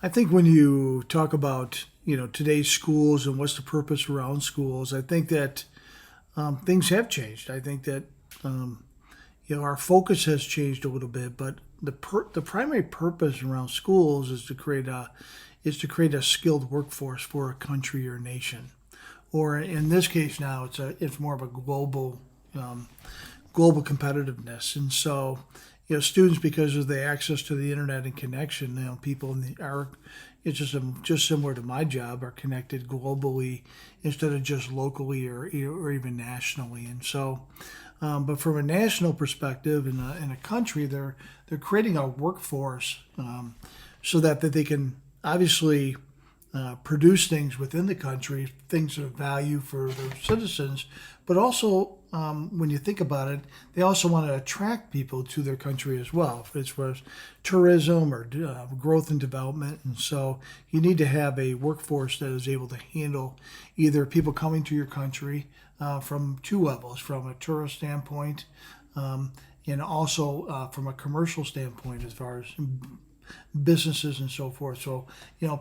I think when you talk about today's schools and what's the purpose around schools, I think that things have changed. I think that um, our focus has changed a little bit, but the primary purpose around schools is to create a skilled workforce for a country or nation, or in this case now it's more of a um, global competitiveness. And so, students, because of the access to the internet and connection, people are, it's just similar to my job, are connected globally instead of just locally or even nationally. And so, but from a national perspective, in a country, they're creating a workforce, so that they can obviously produce things within the country, things of value for their citizens, but also, when you think about it, they also want to attract people to their country as well. If it's for tourism or growth and development. And so you need to have a workforce that is able to handle either people coming to your country from two levels, from a tourist standpoint, and also from a commercial standpoint as far as businesses and so forth. So,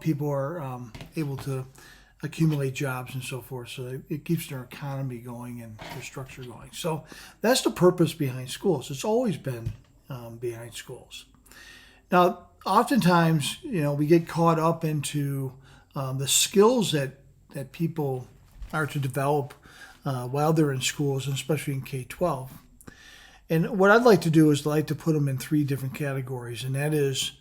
people are able to accumulate jobs and so forth. So it keeps their economy going and their structure going. So that's the purpose behind schools. It's always been behind schools. Now, oftentimes, we get caught up into the skills that people are to develop while they're in schools, and especially in K-12. And what I'd like to do is like to put them in three different categories, and that is,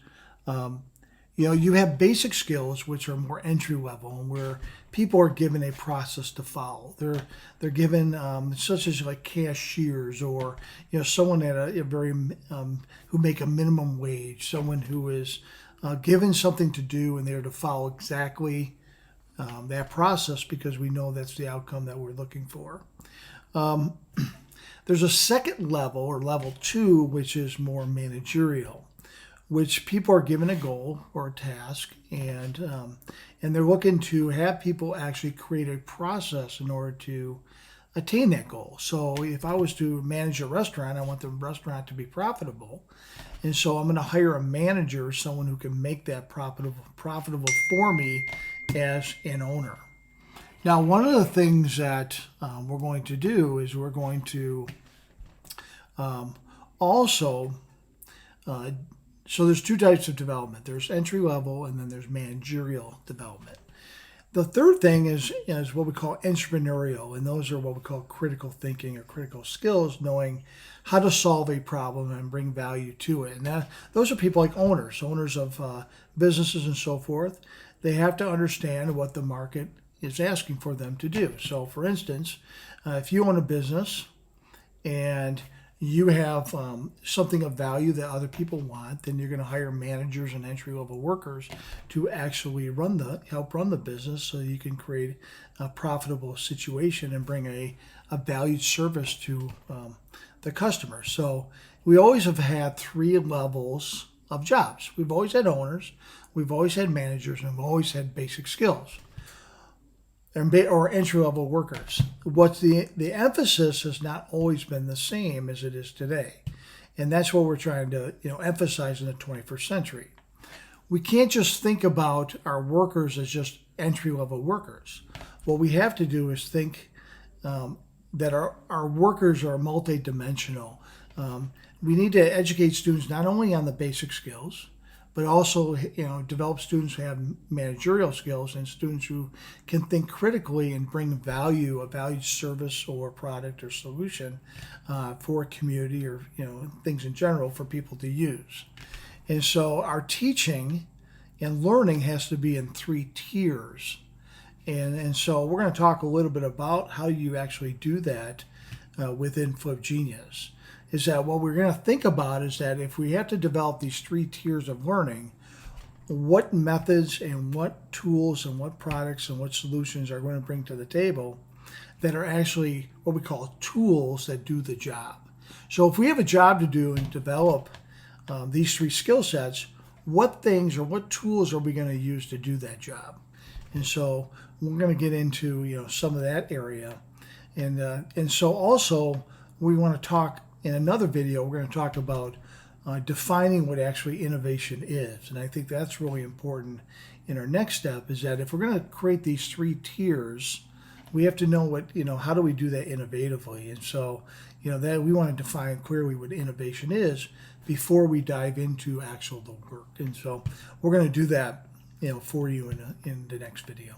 you have basic skills, which are more entry level, and where people are given a process to follow. They're given, such as like cashiers, or someone at a very who make a minimum wage, someone who is given something to do, and they're to follow exactly that process, because we know that's the outcome that we're looking for. Um, there's a second level, or level two, which is more managerial, which people are given a goal or a task, and they're looking to have people actually create a process in order to attain that goal. So if I was to manage a restaurant, I want the restaurant to be profitable, and so I'm going to hire a manager, someone who can make that profitable for me as an owner. Now, one of the things that we're going to do is we're going to also uh, so there's two types of development. There's entry level, and then there's managerial development. The third thing is what we call entrepreneurial, and those are what we call critical thinking or critical skills, knowing how to solve a problem and bring value to it. And those are people like owners of businesses and so forth. They have to understand what the market is asking for them to do. So, for instance, if you own a business and you have something of value that other people want, then you're going to hire managers and entry level workers to actually help run the business, so you can create a profitable situation and bring a valued service to the customer. So we always have had three levels of jobs. We've always had owners, we've always had managers, and we've always had basic skills or entry level workers. What's the emphasis has not always been the same as it is today, and that's what we're trying to emphasize in the 21st century. We can't just think about our workers as just entry level workers. What we have to do is think that our workers are multidimensional. We need to educate students not only on the basic skills, but also develop students who have managerial skills, and students who can think critically and bring a valued service or product or solution for a community, or things in general for people to use. And so our teaching and learning has to be in three tiers. And so we're going to talk a little bit about how you actually do that within Flip Genius. Is that what we're going to think about is that if we have to develop these three tiers of learning, what methods and what tools and what products and what solutions are going to bring to the table that are actually what we call tools that do the job. So if we have a job to do and develop these three skill sets, what things or what tools are we going to use to do that job? And so we're going to get into some of that area, and so also we want to talk in another video. We're going to talk about defining what actually innovation is. And I think that's really important in our next step, is that if we're going to create these three tiers, we have to know what, how do we do that innovatively? And so, that we want to define clearly what innovation is before we dive into actual the work. And so we're going to do that, for you in the next video.